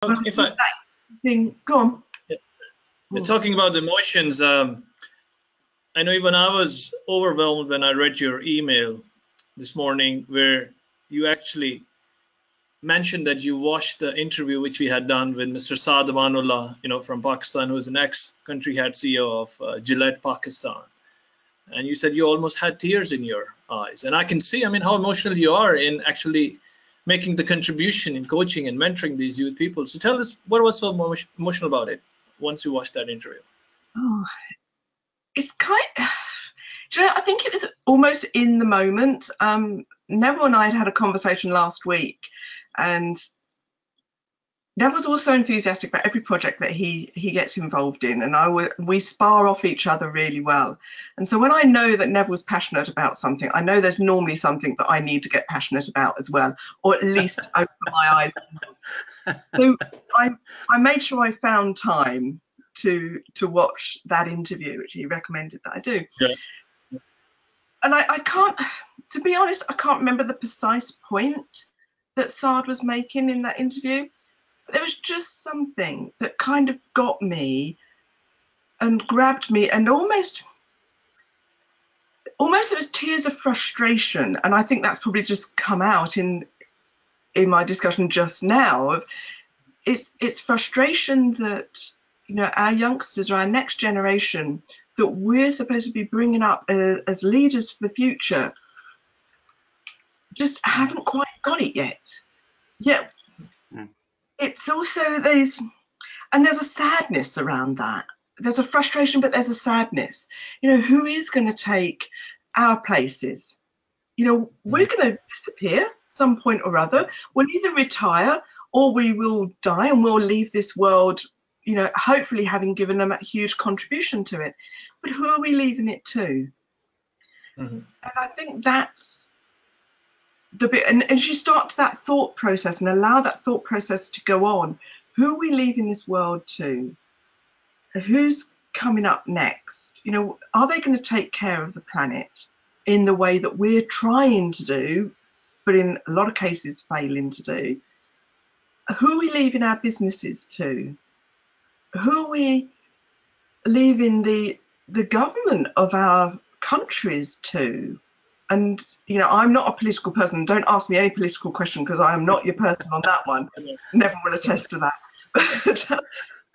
But If I think that thing, go on. talking about the emotions, I know even I was overwhelmed when I read your email this morning, where you actually mentioned that you watched the interview which we had done with Mr. Saad Amanullah, from Pakistan, who is an ex-country head CEO of Gillette, Pakistan. And you said you almost had tears in your eyes. And I can see, how emotional you are in actually making the contribution in coaching and mentoring these youth people. So tell us, what was so emotional about it once you watched that interview? Oh, it's I think it was almost in the moment. Neville and I had a conversation last week, and Neville's also enthusiastic about every project that he gets involved in, and we spar off each other really well. And so when I know that Neville's passionate about something, I know there's normally something that I need to get passionate about as well, or at least open my eyes. So I made sure I found time to watch that interview, which he recommended that I do. Yeah. And I can't, to be honest, I can't remember the precise point that Saad was making in that interview. There was just something that kind of got me and grabbed me, and almost there was tears of frustration, and I think that's probably just come out in my discussion just now. It's frustration that our youngsters, or our next generation, that we're supposed to be bringing up as leaders for the future, just haven't quite got it yet. It's also there's a sadness around that. There's a frustration, but there's a sadness. Who is going to take our places? We're going to disappear some point or other. We'll either retire or we will die, and we'll leave this world, hopefully having given them a huge contribution to it. But who are we leaving it to? And I think that's the bit, and as you start that thought process and allow that thought process to go on, who are we leaving this world to? Who's coming up next? Are they going to take care of the planet in the way that we're trying to do, but in a lot of cases failing to do? Who are we leaving our businesses to? Who are we leaving the government of our countries to? And I'm not a political person. Don't ask me any political question, because I am not your person on that one. Never will attest to that. But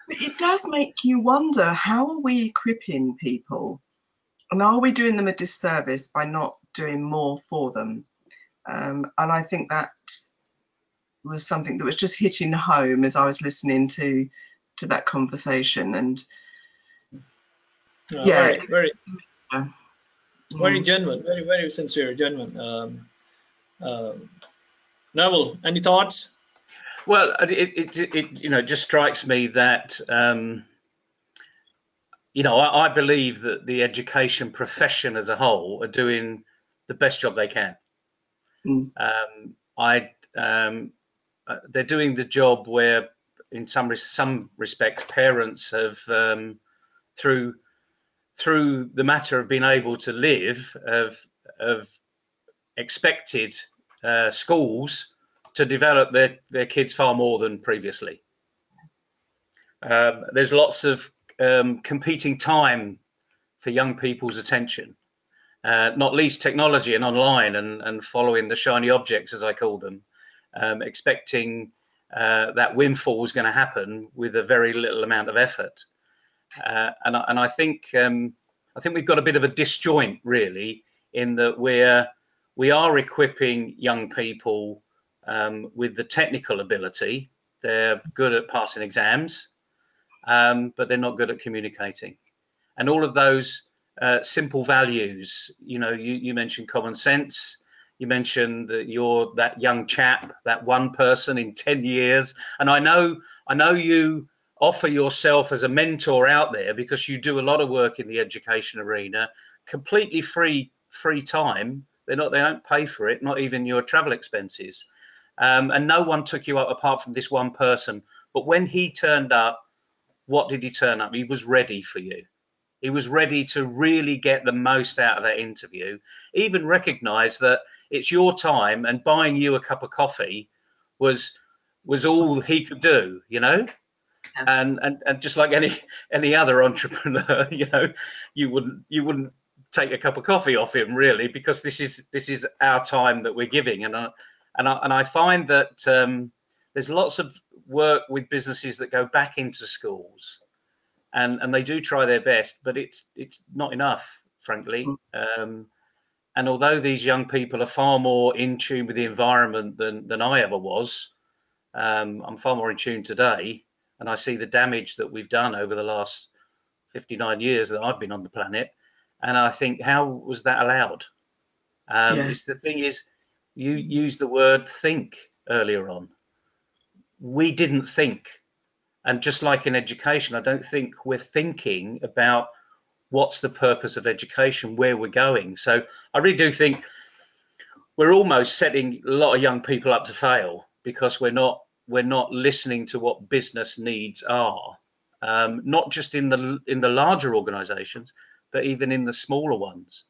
it does make you wonder, how are we equipping people, and are we doing them a disservice by not doing more for them? And I think that was something that was just hitting home as I was listening to that conversation. And very genuine, very sincere, genuine. Neville, any thoughts? Well, it just strikes me that I believe that the education profession as a whole are doing the best job they can. They're doing the job where, in some respects, parents have, through the matter of being able to live, have expected schools to develop their kids far more than previously. There's lots of competing time for young people's attention, not least technology and online, and following the shiny objects, as I call them, expecting that windfall is going to happen with a very little amount of effort. And I think we've got a bit of a disjoint, really, in that we are equipping young people with the technical ability. They're good at passing exams, but they're not good at communicating. And all of those simple values, you mentioned common sense. You mentioned that you're that young chap, that one person in 10 years. And I know you offer yourself as a mentor out there, because you do a lot of work in the education arena, completely free time. They don't pay for it, not even your travel expenses. And no one took you up apart from this one person. But when he turned up, what did he turn up? He was ready for you. He was ready to really get the most out of that interview, even recognize that it's your time, and buying you a cup of coffee was was all he could do, you know. And just like any other entrepreneur, you know, you wouldn't take a cup of coffee off him really, because this is our time that we're giving. And I find that there's lots of work with businesses that go back into schools, and they do try their best, but it's not enough, frankly. And although these young people are far more in tune with the environment than I ever was, I'm far more in tune today. And I see the damage that we've done over the last 59 years that I've been on the planet. And I think, how was that allowed? It's the thing is, you used the word think earlier on. We didn't think. And just like in education, I don't think we're thinking about what's the purpose of education, where we're going. So I really do think we're almost setting a lot of young people up to fail, because we're not listening to what business needs are, not just in the larger organizations, but even in the smaller ones.